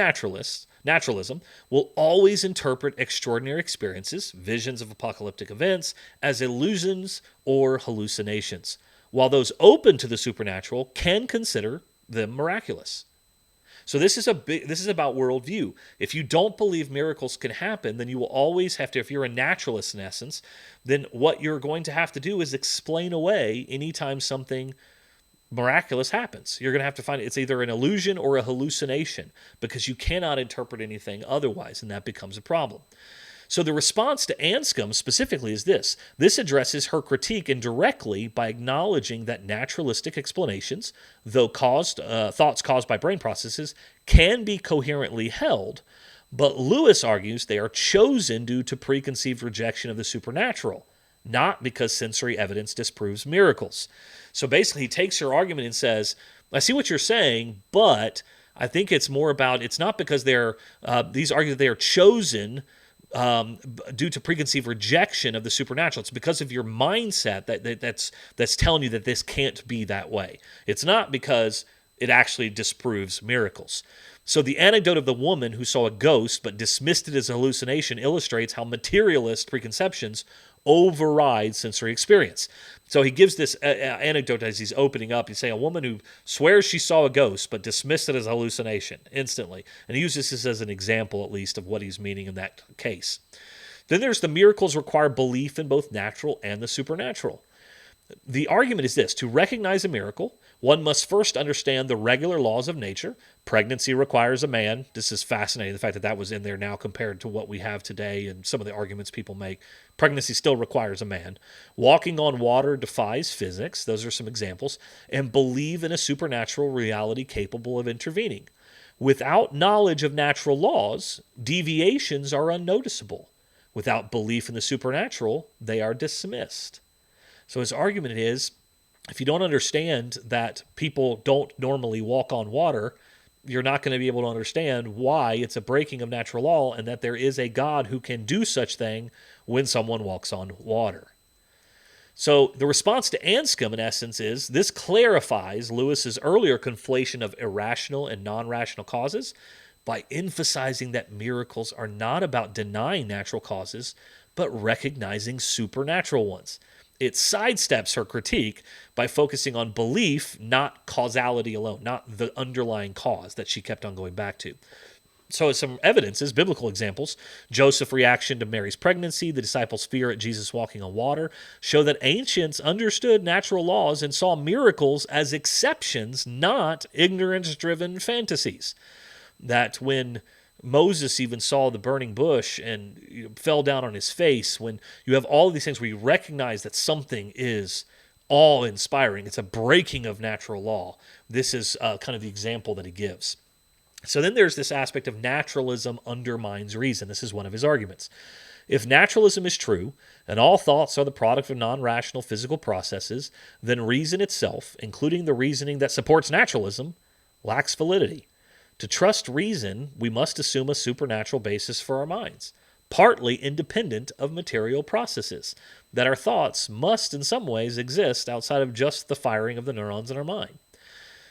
naturalism will always interpret extraordinary experiences, visions of apocalyptic events, as illusions or hallucinations, while those open to the supernatural can consider them miraculous. So this is about worldview. If you don't believe miracles can happen, then you will always have to, if you're a naturalist in essence, then what you're going to have to do is explain away anytime something miraculous happens. You're going to have to find it's either an illusion or a hallucination because you cannot interpret anything otherwise, and that becomes a problem. So the response to Anscombe specifically is this. This addresses her critique indirectly by acknowledging that naturalistic explanations, though thoughts caused by brain processes, can be coherently held, but Lewis argues they are chosen due to preconceived rejection of the supernatural, not because sensory evidence disproves miracles. So basically he takes her argument and says, I see what you're saying, but I think it's more about, it's not because these argue that they are chosen due to preconceived rejection of the supernatural. It's because of your mindset that's telling you that this can't be that way. It's not because it actually disproves miracles. So the anecdote of the woman who saw a ghost but dismissed it as a hallucination illustrates how materialist preconceptions override sensory experience. So he gives this anecdote as he's opening up. He's saying a woman who swears she saw a ghost but dismissed it as a hallucination instantly. And he uses this as an example, at least, of what he's meaning in that case. Then there's the miracles require belief in both natural and the supernatural. The argument is this: to recognize a miracle, one must first understand the regular laws of nature. Pregnancy requires a man. This is fascinating, the fact that that was in there now compared to what we have today and some of the arguments people make. Pregnancy still requires a man. Walking on water defies physics. Those are some examples. And believe in a supernatural reality capable of intervening. Without knowledge of natural laws, deviations are unnoticeable. Without belief in the supernatural, they are dismissed. So his argument is, if you don't understand that people don't normally walk on water, you're not going to be able to understand why it's a breaking of natural law and that there is a God who can do such thing when someone walks on water. So the response to Anscombe, in essence, is this clarifies Lewis's earlier conflation of irrational and non-rational causes by emphasizing that miracles are not about denying natural causes, but recognizing supernatural ones. It sidesteps her critique by focusing on belief, not causality alone, not the underlying cause that she kept on going back to. So some evidences, biblical examples, Joseph's reaction to Mary's pregnancy, the disciples' fear at Jesus walking on water, show that ancients understood natural laws and saw miracles as exceptions, not ignorance-driven fantasies. That when Moses even saw the burning bush and fell down on his face, when you have all of these things where you recognize that something is awe-inspiring, it's a breaking of natural law. This is kind of the example that he gives. So then there's this aspect of naturalism undermines reason. This is one of his arguments. If naturalism is true, and all thoughts are the product of non-rational physical processes, then reason itself, including the reasoning that supports naturalism, lacks validity. To trust reason, we must assume a supernatural basis for our minds, partly independent of material processes, that our thoughts must in some ways exist outside of just the firing of the neurons in our mind.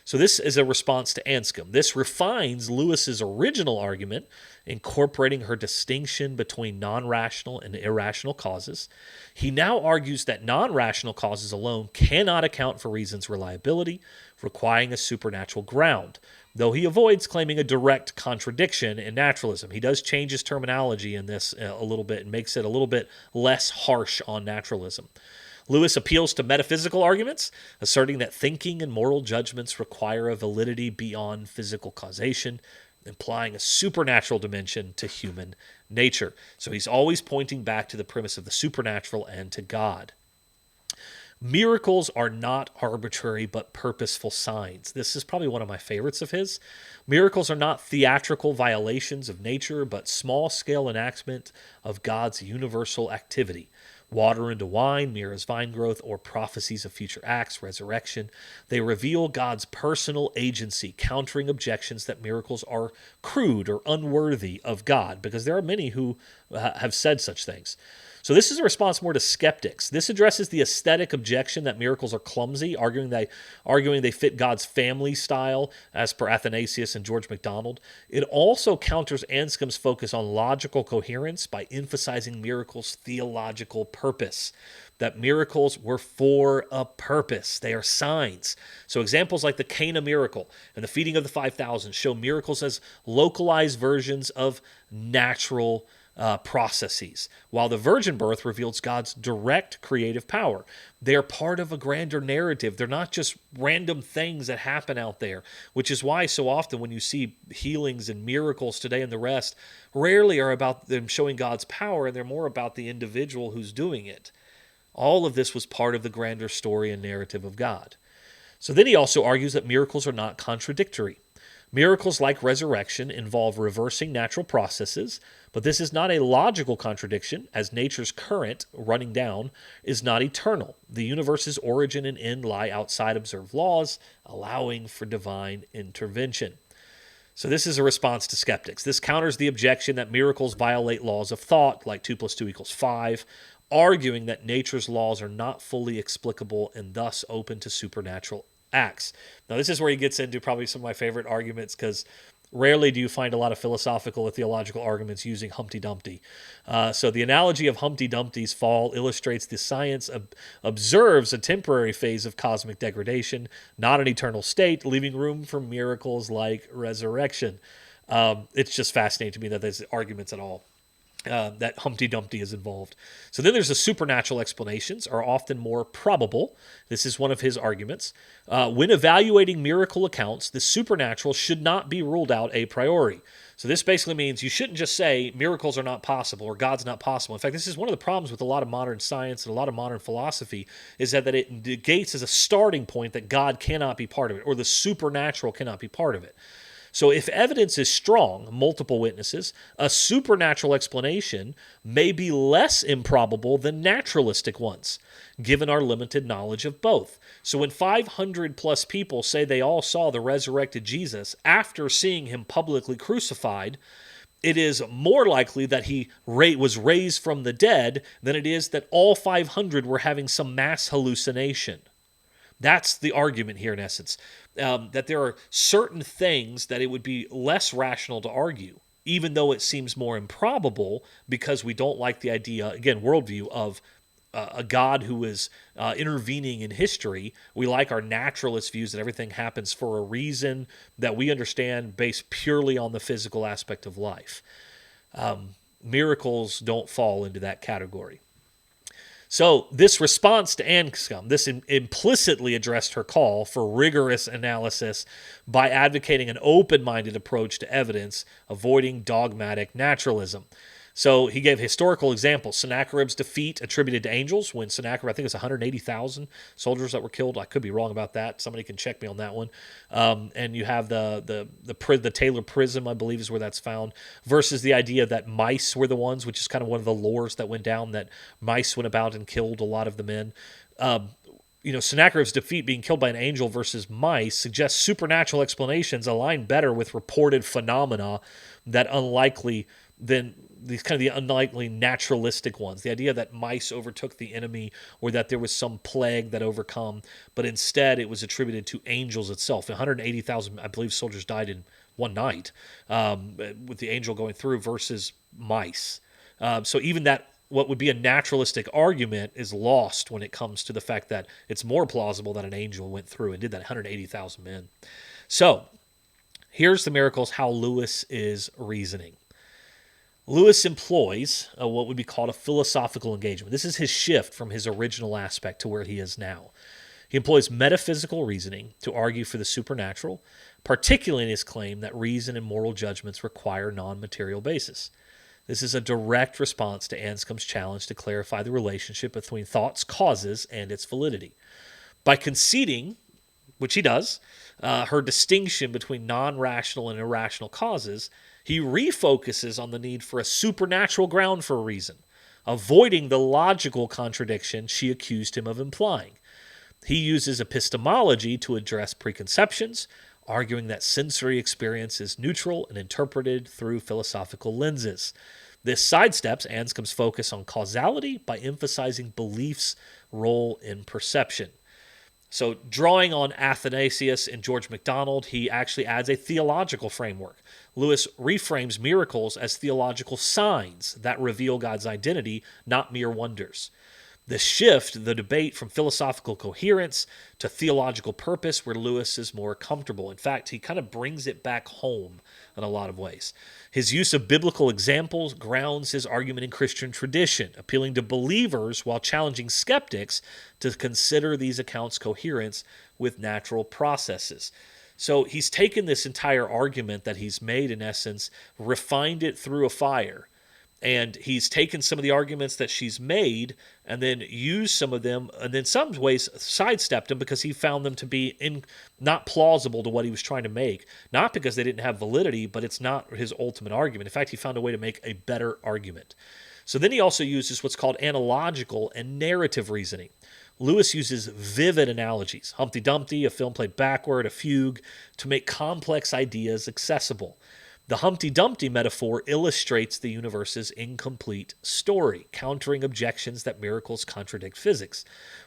So this is a response to Anscombe. This refines Lewis's original argument, incorporating her distinction between non-rational and irrational causes. He now argues that non-rational causes alone cannot account for reason's reliability, requiring a supernatural ground, though he avoids claiming a direct contradiction in naturalism. He does change his terminology in this a little bit and makes it a little bit less harsh on naturalism. Lewis appeals to metaphysical arguments, asserting that thinking and moral judgments require a validity beyond physical causation, implying a supernatural dimension to human nature. So he's always pointing back to the premise of the supernatural and to God. Miracles are not arbitrary but purposeful signs. This is probably one of my favorites of his. Miracles are not theatrical violations of nature but small-scale enactment of God's universal activity. Water into wine, mirrors vine growth, or prophecies of future acts, resurrection. They reveal God's personal agency, countering objections that miracles are crude or unworthy of God, because there are many who have said such things. So this is a response more to skeptics. This addresses the aesthetic objection that miracles are clumsy, arguing they fit God's family style, as per Athanasius and George MacDonald. It also counters Anscombe's focus on logical coherence by emphasizing miracles' theological purpose. That miracles were for a purpose. They are signs. So examples like the Cana miracle and the feeding of the 5,000 show miracles as localized versions of natural processes, while the virgin birth reveals God's direct creative power. They're part of a grander narrative. They're not just random things that happen out there, which is why so often when you see healings and miracles today and the rest, rarely are about them showing God's power, and they're more about the individual who's doing it. All of this was part of the grander story and narrative of God. So then he also argues that miracles are not contradictory. Miracles like resurrection involve reversing natural processes, but this is not a logical contradiction, as nature's current, running down, is not eternal. The universe's origin and end lie outside observed laws, allowing for divine intervention. So this is a response to skeptics. This counters the objection that miracles violate laws of thought, like 2 + 2 = 5, arguing that nature's laws are not fully explicable and thus open to supernatural acts. Now, this is where he gets into probably some of my favorite arguments, because rarely do you find a lot of philosophical or theological arguments using Humpty Dumpty. So the analogy of Humpty Dumpty's fall illustrates the science observes a temporary phase of cosmic degradation, not an eternal state, leaving room for miracles like resurrection. It's just fascinating to me that there's arguments at all. That Humpty Dumpty is involved. So then there's the supernatural explanations are often more probable. This is one of his arguments. When evaluating miracle accounts, the supernatural should not be ruled out a priori. So this basically means you shouldn't just say miracles are not possible or God's not possible. In fact, this is one of the problems with a lot of modern science and a lot of modern philosophy, is that it negates as a starting point that God cannot be part of it or the supernatural cannot be part of it. So if evidence is strong, multiple witnesses, a supernatural explanation may be less improbable than naturalistic ones, given our limited knowledge of both. So when 500 plus people say they all saw the resurrected Jesus after seeing him publicly crucified, it is more likely that he was raised from the dead than it is that all 500 were having some mass hallucination. That's the argument here, in essence, that there are certain things that it would be less rational to argue, even though it seems more improbable, because we don't like the idea, again, worldview of a God who is intervening in history. We like our naturalist views that everything happens for a reason that we understand based purely on the physical aspect of life. Miracles don't fall into that category. So this response to Anscombe, this implicitly addressed her call for rigorous analysis by advocating an open-minded approach to evidence, avoiding dogmatic naturalism. So he gave historical examples. Sennacherib's defeat attributed to angels, when Sennacherib, I think it was 180,000 soldiers that were killed. I could be wrong about that. Somebody can check me on that one. And you have the Taylor Prism, I believe, is where that's found, versus the idea that mice were the ones, which is kind of one of the lores that went down, that mice went about and killed a lot of the men. Sennacherib's defeat being killed by an angel versus mice suggests supernatural explanations align better with reported phenomena that unlikely than these kind of the unlikely naturalistic ones. The idea that mice overtook the enemy, or that there was some plague that overcome, but instead it was attributed to angels itself. 180,000, I believe, soldiers died in one night with the angel going through versus mice. So even that, what would be a naturalistic argument, is lost when it comes to the fact that it's more plausible that an angel went through and did that 180,000 men. So here's the miracles, how Lewis is reasoning. Lewis employs what would be called a philosophical engagement. This is his shift from his original aspect to where he is now. He employs metaphysical reasoning to argue for the supernatural, particularly in his claim that reason and moral judgments require non-material basis. This is a direct response to Anscombe's challenge to clarify the relationship between thought's causes and its validity. By conceding, which he does, her distinction between non-rational and irrational causes, he refocuses on the need for a supernatural ground for reason, avoiding the logical contradiction she accused him of implying. He uses epistemology to address preconceptions, arguing that sensory experience is neutral and interpreted through philosophical lenses. This sidesteps Anscombe's focus on causality by emphasizing belief's role in perception. So, drawing on Athanasius and George MacDonald, he actually adds a theological framework. Lewis reframes miracles as theological signs that reveal God's identity, not mere wonders. This shift the debate from philosophical coherence to theological purpose, where Lewis is more comfortable. In fact, he kind of brings it back home in a lot of ways. His use of biblical examples grounds his argument in Christian tradition, appealing to believers while challenging skeptics to consider these accounts' coherence with natural processes. So he's taken this entire argument that he's made, in essence, refined it through a fire, and he's taken some of the arguments that she's made and then used some of them, and in some ways sidestepped them because he found them to be not plausible to what he was trying to make. Not because they didn't have validity, but it's not his ultimate argument. In fact, he found a way to make a better argument. So then he also uses what's called analogical and narrative reasoning. Lewis uses vivid analogies, Humpty Dumpty, a film played backward, a fugue, to make complex ideas accessible. The Humpty Dumpty metaphor illustrates the universe's incomplete story, countering objections that miracles contradict physics.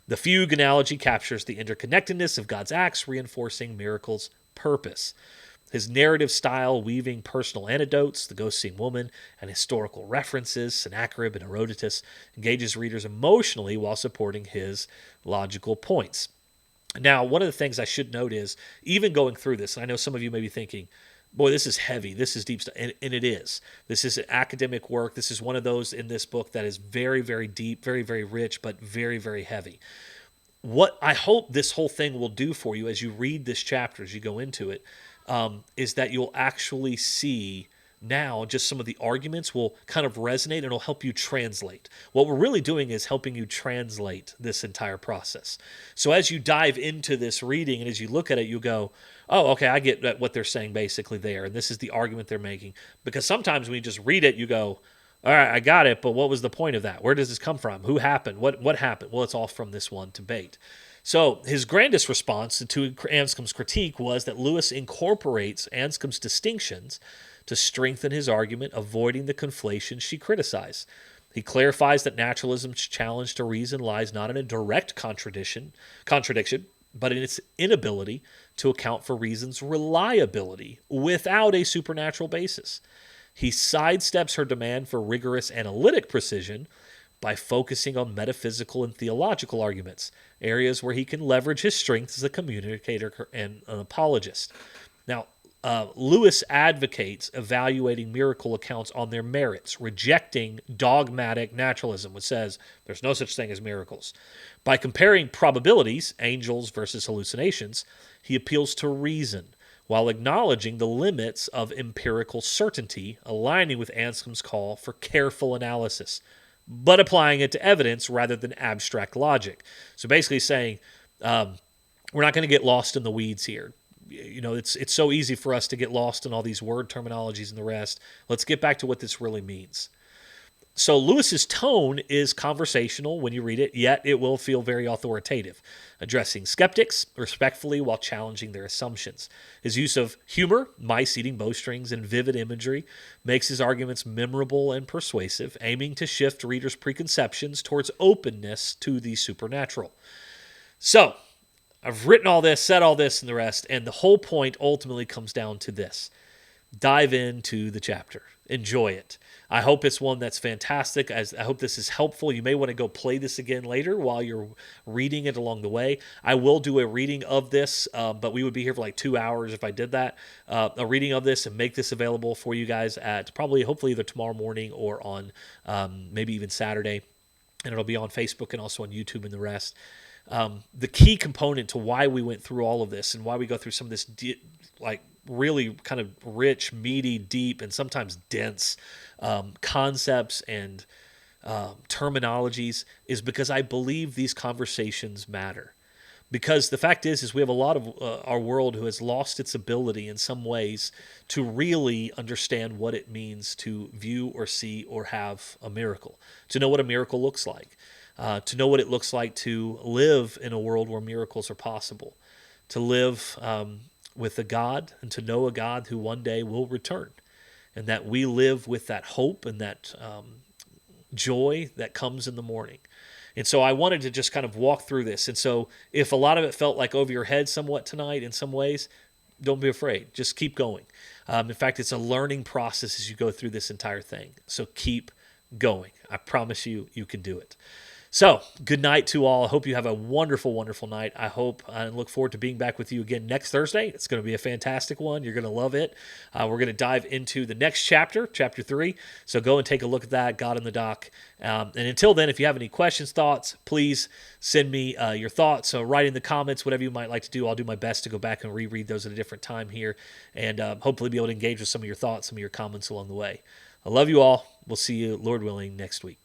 The fugue analogy captures the interconnectedness of God's acts, reinforcing miracles' purpose. His narrative style, weaving personal anecdotes, the ghost-seeing woman, and historical references, Sennacherib and Herodotus, engages readers emotionally while supporting his logical points. Now, one of the things I should note is, even going through this, and I know some of you may be thinking, boy, this is heavy. This is deep stuff. And it is. This is academic work. This is one of those in this book that is very, very deep, very, very rich, but very, very heavy. What I hope this whole thing will do for you as you read this chapter, as you go into it, is that you'll actually see now just some of the arguments will kind of resonate and it'll help you translate. What we're really doing is helping you translate this entire process. So as you dive into this reading and as you look at it, you go, oh, okay, I get what they're saying basically there. And this is the argument they're making. Because sometimes when you just read it, you go, all right, I got it, but what was the point of that? Where does this come from? Who happened? What happened? Well, it's all from this one debate. So his grandest response to Anscombe's critique was that Lewis incorporates Anscombe's distinctions to strengthen his argument, avoiding the conflation she criticized. He clarifies that naturalism's challenge to reason lies not in a direct contradiction, but in its inability to account for reason's reliability without a supernatural basis. He sidesteps her demand for rigorous analytic precision by focusing on metaphysical and theological arguments, areas where he can leverage his strengths as a communicator and an apologist. Now, Lewis advocates evaluating miracle accounts on their merits, rejecting dogmatic naturalism, which says there's no such thing as miracles. By comparing probabilities, angels versus hallucinations, he appeals to reason, while acknowledging the limits of empirical certainty, aligning with Anscombe's call for careful analysis, but applying it to evidence rather than abstract logic. So basically saying, we're not going to get lost in the weeds here. You know, it's so easy for us to get lost in all these word terminologies and the rest. Let's get back to what this really means. So Lewis's tone is conversational when you read it, yet it will feel very authoritative, addressing skeptics respectfully while challenging their assumptions. His use of humor, mice eating bowstrings, and vivid imagery makes his arguments memorable and persuasive, aiming to shift readers' preconceptions towards openness to the supernatural. So, I've written all this, said all this, and the rest, and the whole point ultimately comes down to this. Dive into the chapter. Enjoy it. I hope it's one that's fantastic. I hope this is helpful. You may want to go play this again later while you're reading it along the way. I will do a reading of this, but we would be here for like 2 hours if I did that. A reading of this and make this available for you guys at hopefully either tomorrow morning or on maybe even Saturday. And it'll be on Facebook and also on YouTube and the rest. The key component to why we went through all of this and why we go through some of this really kind of rich, meaty, deep, and sometimes dense concepts and terminologies is because I believe these conversations matter. Because the fact is we have a lot of our world who has lost its ability in some ways to really understand what it means to view or see or have a miracle, to know what a miracle looks like, to know what it looks like to live in a world where miracles are possible, to live with a God and to know a God who one day will return. and that we live with that hope and that joy that comes in the morning. And so I wanted to just kind of walk through this. And so if a lot of it felt like over your head somewhat tonight in some ways, don't be afraid. Just keep going. In fact, it's a learning process as you go through this entire thing. So keep going. I promise you, you can do it. So, good night to all. I hope you have a wonderful, wonderful night. I hope and look forward to being back with you again next Thursday. It's going to be a fantastic one. You're going to love it. We're going to dive into the next chapter, chapter 3. So, go and take a look at that, God in the Dock. And until then, if you have any questions, thoughts, please send me your thoughts. So, write in the comments, whatever you might like to do. I'll do my best to go back and reread those at a different time here and hopefully be able to engage with some of your thoughts, some of your comments along the way. I love you all. We'll see you, Lord willing, next week.